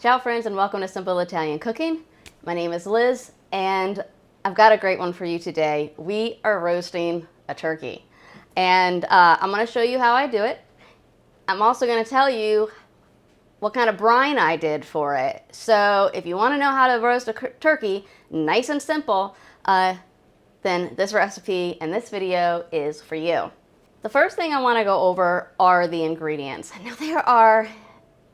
Ciao friends and welcome to Simple Italian Cooking. My name is Liz and I've got a great one for you today. We are roasting a turkey and I'm going to show you how I do it. I'm also going to tell you what kind of brine I did for it. So if you want to know how to roast a turkey nice and simple, then this recipe and this video is for you. The first thing I want to go over are the ingredients. Now there are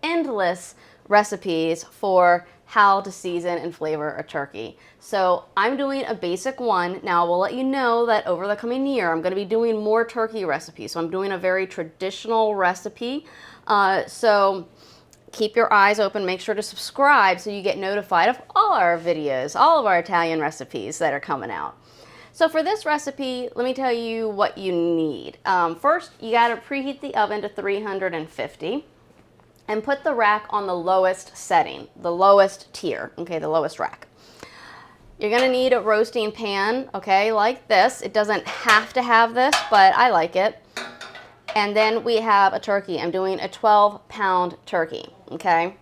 endless recipes for how to season and flavor a turkey. So I'm doing a basic one. Now I will let you know that over the coming year I'm going to be doing more turkey recipes. So I'm doing a very traditional recipe. So keep your eyes open, make sure to subscribe so you get notified of all our videos, all of our Italian recipes that are coming out. So for this recipe, let me tell you what you need. First, you got to preheat the oven to 350 and put the rack on the lowest setting, the lowest tier, okay, the lowest rack. You're gonna need a roasting pan, okay, like this. It doesn't have to have this, but I like it. And then we have a turkey. I'm doing a 12-pound turkey, okay?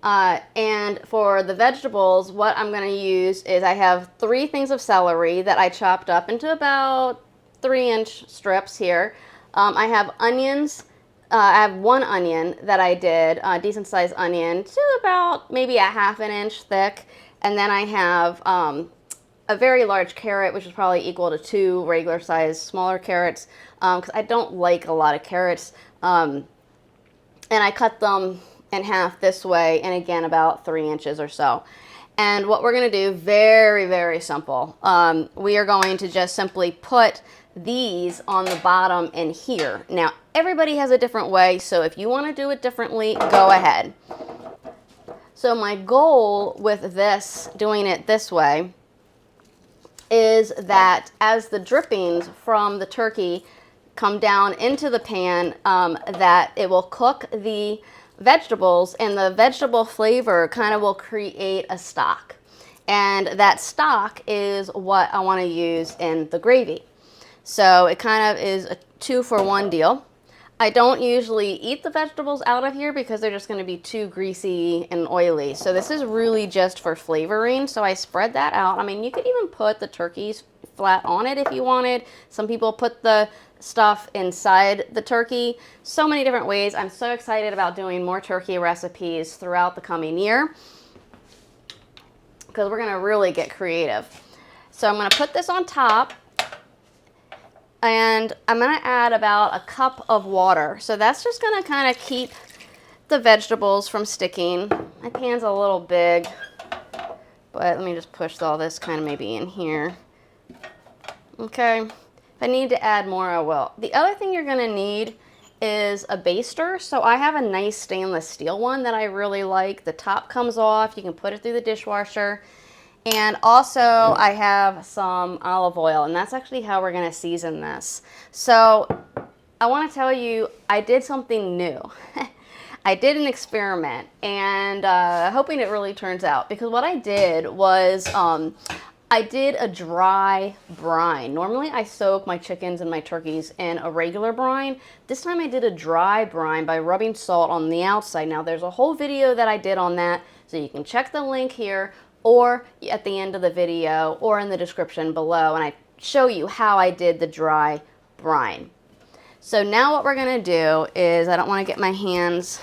And for the vegetables, what I'm gonna use is I have 3 things of celery that I chopped up into about 3-inch strips here. I have onions. I have 1 onion that I did, a decent sized onion, to about maybe a 1/2 inch thick. And then I have a very large carrot, which is probably equal to 2 regular sized smaller carrots, because I don't like a lot of carrots. And I cut them in half this way, and again about 3 inches or so. And what we're going to do, very, very simple. We are going to just simply put these on the bottom in here. Now, everybody has a different way, so if you want to do it differently, go ahead. So my goal with this, doing it this way, is that as the drippings from the turkey come down into the pan, that it will cook the vegetables, and the vegetable flavor kind of will create a stock. And that stock is what I want to use in the gravy. So it kind of is a 2-for-1 deal. I don't usually eat the vegetables out of here because they're just going to be too greasy and oily. So this is really just for flavoring. So I spread that out. I mean, you could even put the turkeys flat on it if you wanted. Some people put the stuff inside the turkey. So many different ways. I'm so excited about doing more turkey recipes throughout the coming year because we're going to really get creative. So I'm going to put this on top. And I'm going to add about a cup of water. So that's just going to kind of keep the vegetables from sticking. My pan's a little big, but let me just push all this kind of maybe in here. Okay. If I need to add more, I will. The other thing you're going to need is a baster. So I have a nice stainless steel one that I really like. The top comes off. You can put it through the dishwasher. And also I have some olive oil, and that's actually how we're going to season this. So I want to tell you, I did something new. I did an experiment, and hoping it really turns out, because what I did was I did a dry brine. Normally I soak my chickens and my turkeys in a regular brine. This time I did a dry brine by rubbing salt on the outside. Now there's a whole video that I did on that, so you can check the link here, or at the end of the video, or in the description below, and I show you how I did the dry brine. So now what we're going to do is, I don't want to get my hands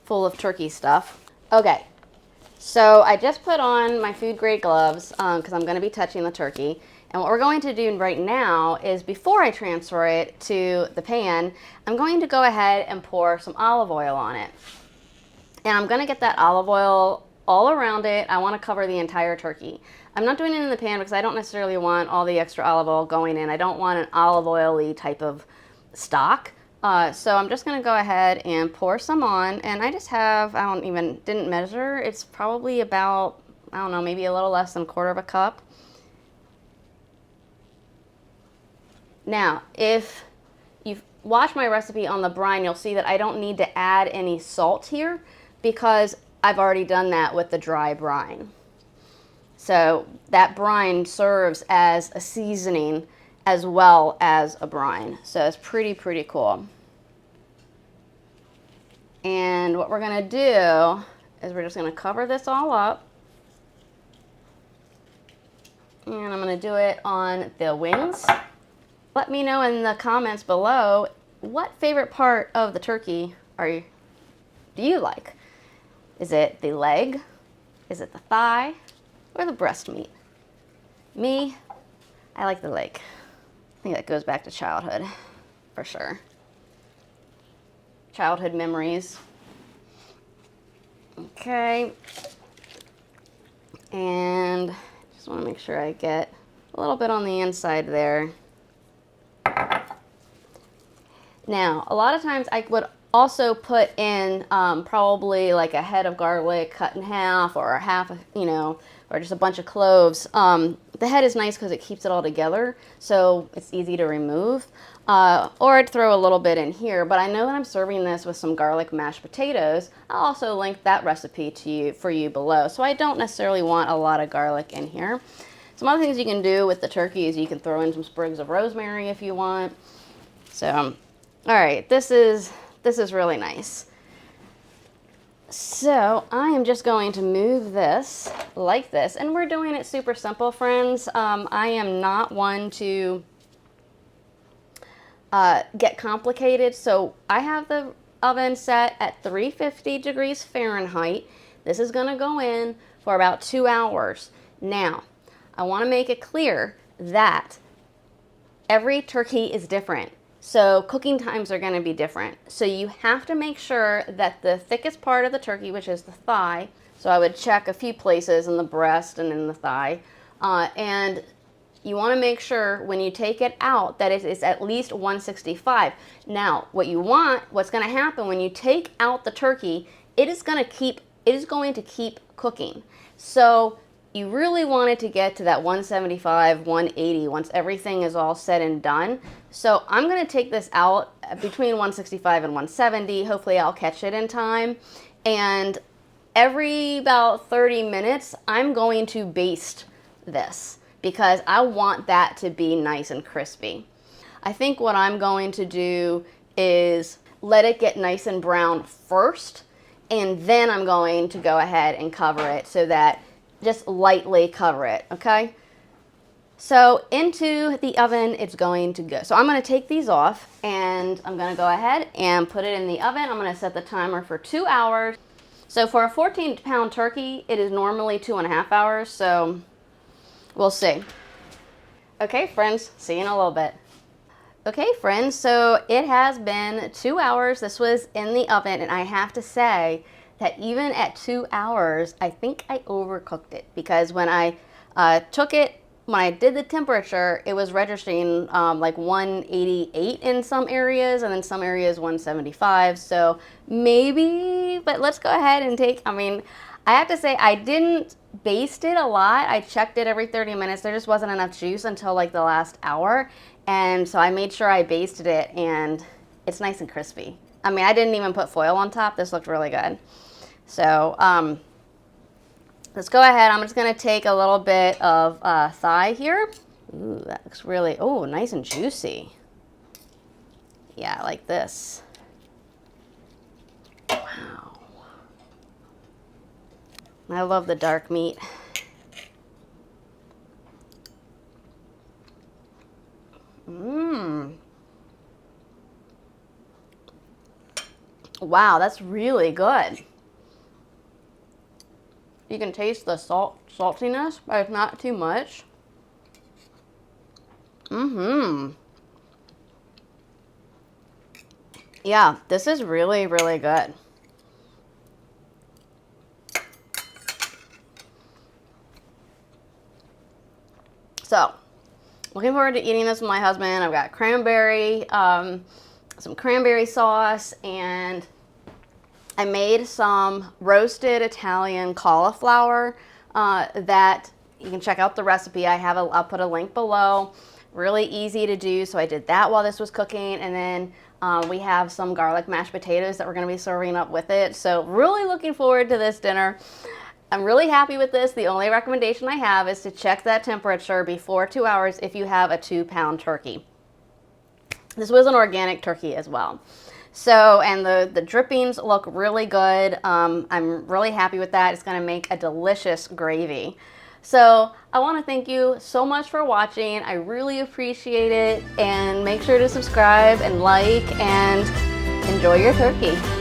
full of turkey stuff. Okay, so I just put on my food grade gloves because I'm going to be touching the turkey. And what we're going to do right now is, before I transfer it to the pan, I'm going to go ahead and pour some olive oil on it. And I'm going to get that olive oil all around it. I want to cover the entire turkey. I'm not doing it in the pan because I don't necessarily want all the extra olive oil going in. I don't want an olive oily type of stock. So I'm just going to go ahead and pour some on, and I just have, didn't measure. It's probably about, I don't know, maybe a little less than 1/4 cup. Now, if you've watched my recipe on the brine, you'll see that I don't need to add any salt here because I've already done that with the dry brine. So that brine serves as a seasoning as well as a brine. So it's pretty cool. And what we're gonna do is we're just going to cover this all up. And I'm going to do it on the wings. Let me know in the comments below, what favorite part of the turkey do you like? Is it the leg? Is it the thigh? Or the breast meat? Me, I like the leg. I think that goes back to childhood, for sure. Childhood memories. Okay. And just want to make sure I get a little bit on the inside there. Now, a lot of times I would also put in probably like a head of garlic cut in half, or a half, or just a bunch of cloves. The head is nice because it keeps it all together, so it's easy to remove. Or I'd throw a little bit in here, but I know that I'm serving this with some garlic mashed potatoes. I'll also link that recipe for you below. So I don't necessarily want a lot of garlic in here. Some other things you can do with the turkey is you can throw in some sprigs of rosemary if you want. So, all right, this is really nice. So I am just going to move this like this, and we're doing it super simple, friends. I am not one to get complicated, so I have the oven set at 350 degrees Fahrenheit. This is going to go in for about 2 hours. Now, I want to make it clear that every turkey is different. So cooking times are going to be different. So you have to make sure that the thickest part of the turkey, which is the thigh, so I would check a few places in the breast and in the thigh, and you want to make sure when you take it out that it is at least 165. Now, what's going to happen when you take out the turkey, it is going to keep cooking. So you really want it to get to that 175, 180 once everything is all said and done. So I'm going to take this out between 165 and 170. Hopefully I'll catch it in time. And every about 30 minutes, I'm going to baste this because I want that to be nice and crispy. I think what I'm going to do is let it get nice and brown first, and then I'm going to go ahead and cover it so that just lightly cover it, okay? So into the oven it's going to go. So I'm going to take these off and I'm going to go ahead and put it in the oven. I'm going to set the timer for 2 hours. So for a 14-pound turkey, it is normally 2.5 hours, so we'll see. Okay, friends, see you in a little bit. Okay, friends, so it has been 2 hours. This was in the oven, and I have to say that even at 2 hours, I think I overcooked it, because when I when I did the temperature, it was registering like 188 in some areas, and then some areas 175. So maybe, but let's go ahead and I have to say I didn't baste it a lot. I checked it every 30 minutes. There just wasn't enough juice until like the last hour. And so I made sure I basted it, and it's nice and crispy. I didn't even put foil on top. This looked really good. So let's go ahead. I'm just going to take a little bit of thigh here. Ooh, that looks really, nice and juicy. Yeah, like this. Wow. I love the dark meat. Mmm. Wow, that's really good. You can taste the saltiness, but it's not too much. Yeah, this is really, really good. So, looking forward to eating this with my husband. I've got cranberry, some cranberry sauce, and I made some roasted Italian cauliflower that you can check out the recipe. I'll put a link below. Really easy to do. So I did that while this was cooking, and then we have some garlic mashed potatoes that we're going to be serving up with it. So really looking forward to this dinner. I'm really happy with this. The only recommendation I have is to check that temperature before 2 hours if you have a 2-pound turkey. This was an organic turkey as well. So, and the drippings look really good. I'm really happy with that. It's gonna make a delicious gravy. So I wanna thank you so much for watching. I really appreciate it. And make sure to subscribe and like and enjoy your turkey.